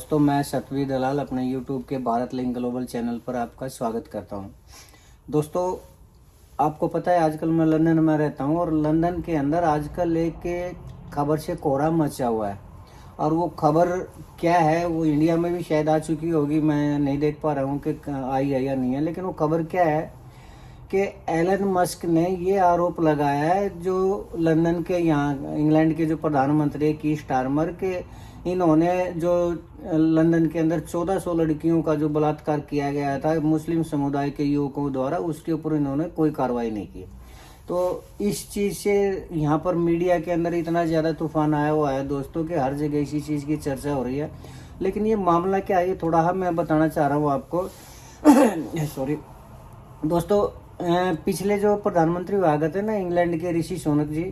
दोस्तों, मैं सतवीर दलाल अपने YouTube के भारत लिंक ग्लोबल चैनल पर आपका स्वागत करता हूं। दोस्तों, आपको पता है आजकल मैं लंदन में रहता हूं और लंदन के अंदर आजकल एक खबर से कोहराम मचा हुआ है। और वो खबर क्या है वो इंडिया में भी शायद आ चुकी होगी, मैं नहीं देख पा रहा हूँ कि आई है या नहीं है। लेकिन वो खबर क्या है कि एलन मस्क ने ये आरोप लगाया है, जो लंदन के यहाँ इंग्लैंड के जो प्रधानमंत्री की स्टारमर के इन्होंने जो लंदन के अंदर 1400 लड़कियों का जो बलात्कार किया गया था मुस्लिम समुदाय के युवकों द्वारा, उसके ऊपर इन्होंने कोई कार्रवाई नहीं की। तो इस चीज़ से यहाँ पर मीडिया के अंदर इतना ज़्यादा तूफान आया हुआ है दोस्तों कि हर जगह इसी चीज़ की चर्चा हो रही है। लेकिन ये मामला क्या है ये थोड़ा मैं बताना चाह रहा हूँ आपको। सॉरी दोस्तों, पिछले जो प्रधानमंत्री हुआ करते ना इंग्लैंड के ऋषि सुनक जी,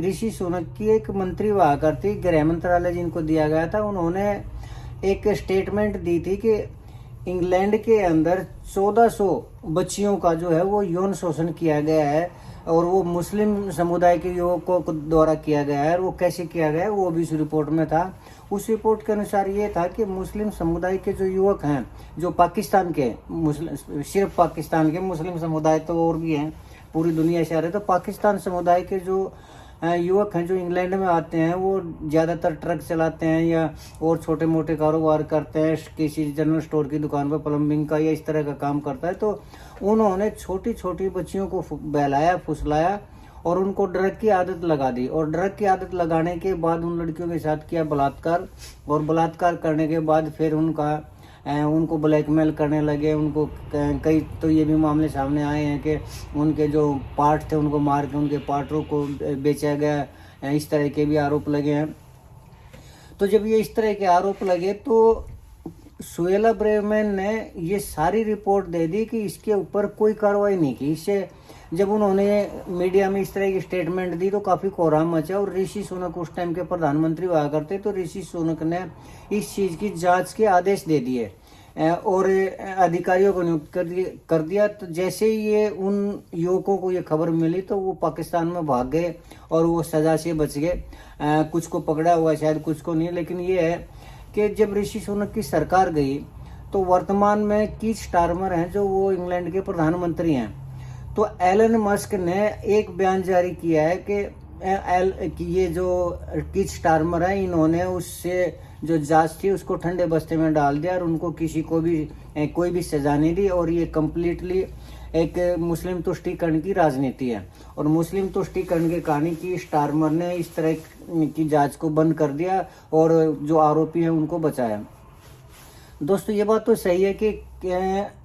ऋषि सुनक की एक मंत्री हुआ करती, गृह मंत्रालय जिनको दिया गया था, उन्होंने एक स्टेटमेंट दी थी कि इंग्लैंड के अंदर 1400 बच्चियों का जो है वो यौन शोषण किया गया है और वो मुस्लिम समुदाय के युवकों द्वारा किया गया है। और वो कैसे किया गया है वो भी उस रिपोर्ट में था। उस रिपोर्ट के अनुसार ये था कि मुस्लिम समुदाय के जो युवक हैं, जो पाकिस्तान के मुस्लिम, सिर्फ पाकिस्तान के, मुस्लिम समुदाय तो और भी हैं, पूरी दुनिया से आ रहे, तो पाकिस्तान समुदाय के जो युवक हैं जो इंग्लैंड में आते हैं वो ज़्यादातर ट्रक चलाते हैं या और छोटे मोटे कारोबार करते हैं, किसी जनरल स्टोर की दुकान पर प्लम्बिंग का या इस तरह का काम करता है। तो उन्होंने छोटी छोटी बच्चियों को बहलाया फुसलाया और उनको ड्रग की आदत लगा दी। और ड्रग की आदत लगाने के बाद उन लड़कियों के साथ किया बलात्कार, और बलात्कार करने के बाद फिर उनको ब्लैकमेल करने लगे। उनको कई तो ये भी मामले सामने आए हैं कि उनके जो पार्ट थे उनको मार के उनके पार्टों को बेचा गया, इस तरह के भी आरोप लगे हैं। तो जब ये इस तरह के आरोप लगे तो सुएला ब्रेवमैन ने ये सारी रिपोर्ट दे दी कि इसके ऊपर कोई कार्रवाई नहीं की। इससे जब उन्होंने मीडिया में इस तरह की स्टेटमेंट दी तो काफ़ी कोहराम मचा। और ऋषि सुनक उस टाइम के प्रधानमंत्री हुआ करते, तो ऋषि सुनक ने इस चीज़ की जांच के आदेश दे दिए और अधिकारियों को नियुक्त कर दिया। तो जैसे ही ये उन युवकों को ये खबर मिली तो वो पाकिस्तान में भाग गए और वो सज़ा से बच गए। कुछ को पकड़ा हुआ शायद, कुछ को नहीं। लेकिन ये है कि जब ऋषि सुनक की सरकार गई तो वर्तमान में कीथ स्टारमर हैं जो वो इंग्लैंड के प्रधानमंत्री हैं। तो एलन मस्क ने एक बयान जारी किया है कि ये जो कीथ स्टारमर है इन्होंने उससे जो जांच थी उसको ठंडे बस्ते में डाल दिया और उनको किसी को भी कोई भी सजा नहीं दी। और ये कम्प्लीटली एक मुस्लिम तुष्टीकरण की राजनीति है। और मुस्लिम तुष्टीकरण के कहानी की स्टारमर ने इस तरह की जांच को बंद कर दिया और जो आरोपी हैं उनको बचाया। दोस्तों, ये बात तो सही है कि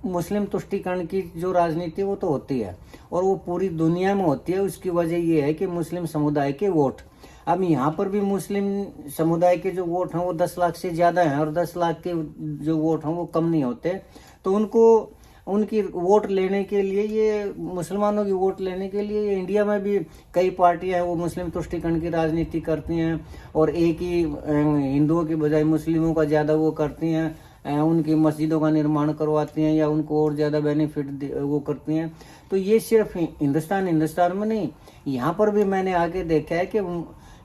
मुस्लिम तुष्टीकरण की जो राजनीति वो तो होती है और वो पूरी दुनिया में होती है। उसकी वजह ये है कि मुस्लिम समुदाय के वोट, अब यहाँ पर भी मुस्लिम समुदाय के जो वोट हैं वो 10 लाख से ज़्यादा हैं और 10 लाख के जो वोट हैं वो कम नहीं होते। तो उनकी वोट लेने के लिए, ये मुसलमानों की वोट लेने के लिए इंडिया में भी कई पार्टियां हैं वो मुस्लिम तुष्टीकरण की राजनीति करती हैं और एक ही हिंदुओं की बजाय मुस्लिमों का ज़्यादा वो करती हैं, उनकी मस्जिदों का निर्माण करवाती हैं या उनको और ज़्यादा बेनिफिट वो करती हैं। तो ये सिर्फ हिंदुस्तान में नहीं, यहाँ पर भी मैंने आगे देखा है कि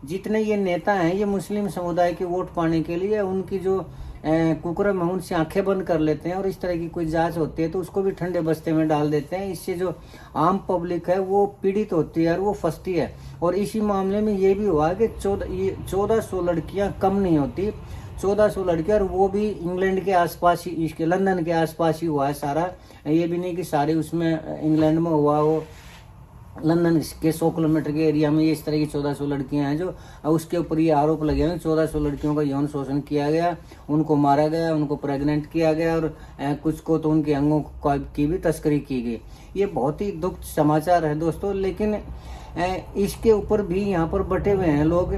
जितने ये नेता हैं ये मुस्लिम समुदाय के वोट पाने के लिए उनकी जो कुकरम है उनसे आंखें बंद कर लेते हैं और इस तरह की कोई जांच होती है तो उसको भी ठंडे बस्ते में डाल देते हैं। इससे जो आम पब्लिक है वो पीड़ित होती है और वो फंसती है। और इसी मामले में ये भी हुआ कि 1400 लड़कियां कम नहीं होती, 1400 लड़कियां, और वो भी इंग्लैंड के आसपास ही, इसके लंदन के आसपास ही हुआ है सारा। ये भी नहीं कि सारे उसमें इंग्लैंड में हुआ हो। लंदन के 100 किलोमीटर के एरिया में ये इस तरह की 1400 लड़कियां हैं जो उसके ऊपर ये आरोप लगे हैं। 1400 लड़कियों का यौन शोषण किया गया, उनको मारा गया, उनको प्रेग्नेंट किया गया और कुछ को तो उनके अंगों की भी तस्करी की गई। ये बहुत ही दुख समाचार है दोस्तों। लेकिन इसके ऊपर भी यहाँ पर बटे हुए हैं लोग,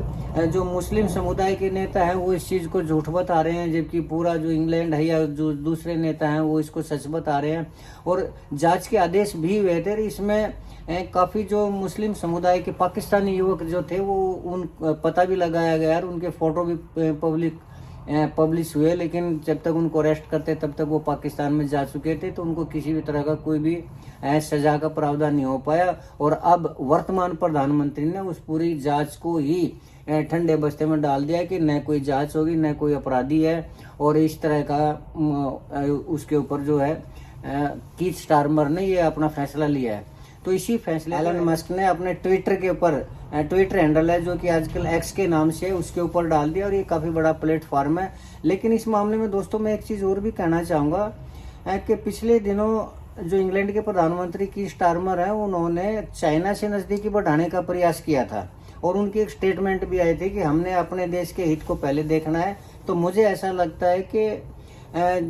जो मुस्लिम समुदाय के नेता हैं वो इस चीज़ को झूठ बता रहे हैं, जबकि पूरा जो इंग्लैंड है या जो दूसरे नेता हैं वो इसको सच बता रहे हैं। और जांच के आदेश भी हुए थे। इसमें काफ़ी जो मुस्लिम समुदाय के पाकिस्तानी युवक जो थे वो उन पता भी लगाया गया और उनके फ़ोटो भी पब्लिक पब्लिश हुए, लेकिन जब तक उनको अरेस्ट करते तब तक वो पाकिस्तान में जा चुके थे, तो उनको किसी भी तरह का कोई भी सजा का प्रावधान नहीं हो पाया। और अब वर्तमान प्रधानमंत्री ने उस पूरी जांच को ही ठंडे बस्ते में डाल दिया कि न कोई जांच होगी, न कोई अपराधी है, और इस तरह का उसके ऊपर जो है कीथ स्टारमर ने ये अपना फैसला लिया है। तो इसी फैसले एलन मस्क ने अपने ट्विटर के ऊपर, ट्विटर हैंडल है जो कि आजकल एक्स के नाम से है, उसके ऊपर डाल दिया, और ये काफ़ी बड़ा प्लेटफॉर्म है। लेकिन इस मामले में दोस्तों मैं एक चीज़ और भी कहना चाहूँगा कि पिछले दिनों जो इंग्लैंड के प्रधानमंत्री कीथ स्टारमर हैं, उन्होंने चाइना से नज़दीकी बढ़ाने का प्रयास किया था, और उनकी एक स्टेटमेंट भी आई थी कि हमने अपने देश के हित को पहले देखना है। तो मुझे ऐसा लगता है कि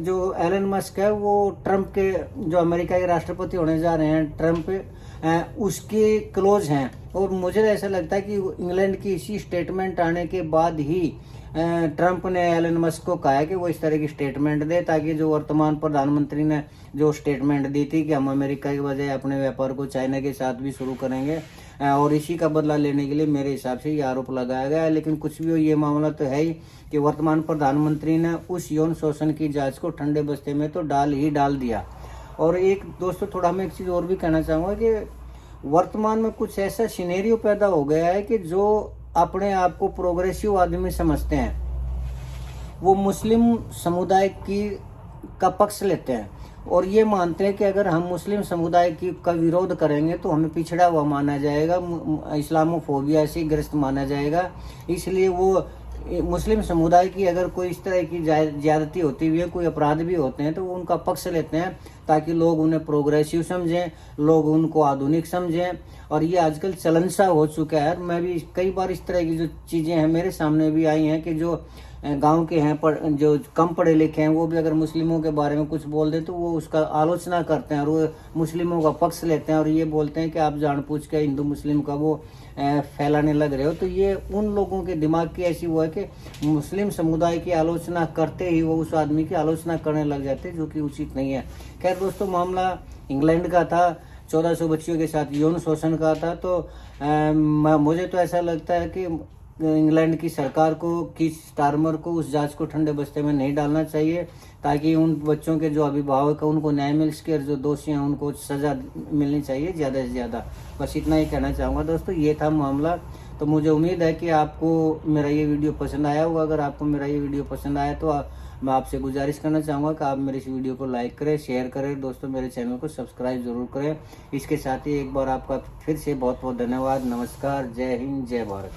जो एलन मस्क है वो ट्रंप के, जो अमेरिका के राष्ट्रपति होने जा रहे हैं ट्रंप, उसके क्लोज हैं, और मुझे ऐसा लगता है कि इंग्लैंड की इसी स्टेटमेंट आने के बाद ही ट्रंप ने एलन मस्क को कहा है कि वो इस तरह की स्टेटमेंट दे, ताकि जो वर्तमान प्रधानमंत्री ने जो स्टेटमेंट दी थी कि हम अमेरिका की बजाय अपने व्यापार को चाइना के साथ भी शुरू करेंगे, और इसी का बदला लेने के लिए मेरे हिसाब से ये आरोप लगाया गया है। लेकिन कुछ भी हो, ये मामला तो है ही कि वर्तमान प्रधानमंत्री ने उस यौन शोषण की जांच को ठंडे बस्ते में तो डाल दिया। और एक दोस्तों थोड़ा मैं एक चीज़ और भी कहना चाहूँगा कि वर्तमान में कुछ ऐसा सिनेरियो पैदा हो गया है कि जो अपने आप को प्रोग्रेसिव आदमी समझते हैं, वो मुस्लिम समुदाय का पक्ष लेते हैं, और ये मानते हैं कि अगर हम मुस्लिम समुदाय का विरोध करेंगे तो हमें पिछड़ा हुआ माना जाएगा, इस्लामोफोबिया से ग्रस्त माना जाएगा। इसलिए वो मुस्लिम समुदाय की अगर कोई इस तरह की ज्यादती होती हुई है, कोई अपराध भी होते हैं, तो वो उनका पक्ष लेते हैं, ताकि लोग उन्हें प्रोग्रेसिव समझें, लोग उनको आधुनिक समझें। और ये आजकल चलन सा हो चुका है। मैं भी कई बार इस तरह की जो चीज़ें हैं मेरे सामने भी आई हैं कि जो गांव के हैं, जो कम पढ़े लिखे हैं, वो भी अगर मुस्लिमों के बारे में कुछ बोल दें तो वो उसका आलोचना करते हैं, और वो मुस्लिमों का पक्ष लेते हैं, और ये बोलते हैं कि आप जानबूझ के हिंदू मुस्लिम का वो फैलाने लग रहे हो। तो ये उन लोगों के दिमाग की ऐसी वो है कि मुस्लिम समुदाय की आलोचना करते ही वो उस आदमी की आलोचना करने लग जाते हैं, जो कि उचित नहीं है। खैर दोस्तों, मामला इंग्लैंड का था, 1400 बच्चियों के साथ यौन शोषण का था। तो मुझे तो ऐसा लगता है कि इंग्लैंड की सरकार को, कीथ स्टारमर को उस जांच को ठंडे बस्ते में नहीं डालना चाहिए, ताकि उन बच्चों के जो अभिभावक हैं उनको न्याय मिल सके, और जो दोषी हैं उनको सजा मिलनी चाहिए ज़्यादा से ज़्यादा। बस इतना ही कहना चाहूँगा दोस्तों, ये था मामला। तो मुझे उम्मीद है कि आपको मेरा ये वीडियो पसंद आया होगा। अगर आपको मेरा ये वीडियो पसंद आया तो मैं आपसे गुजारिश करना चाहूँगा कि आप मेरे इस वीडियो को लाइक करें, शेयर करें, दोस्तों मेरे चैनल को सब्सक्राइब जरूर करें। इसके साथ ही एक बार आपका फिर से बहुत बहुत धन्यवाद। नमस्कार, जय हिंद, जय भारत।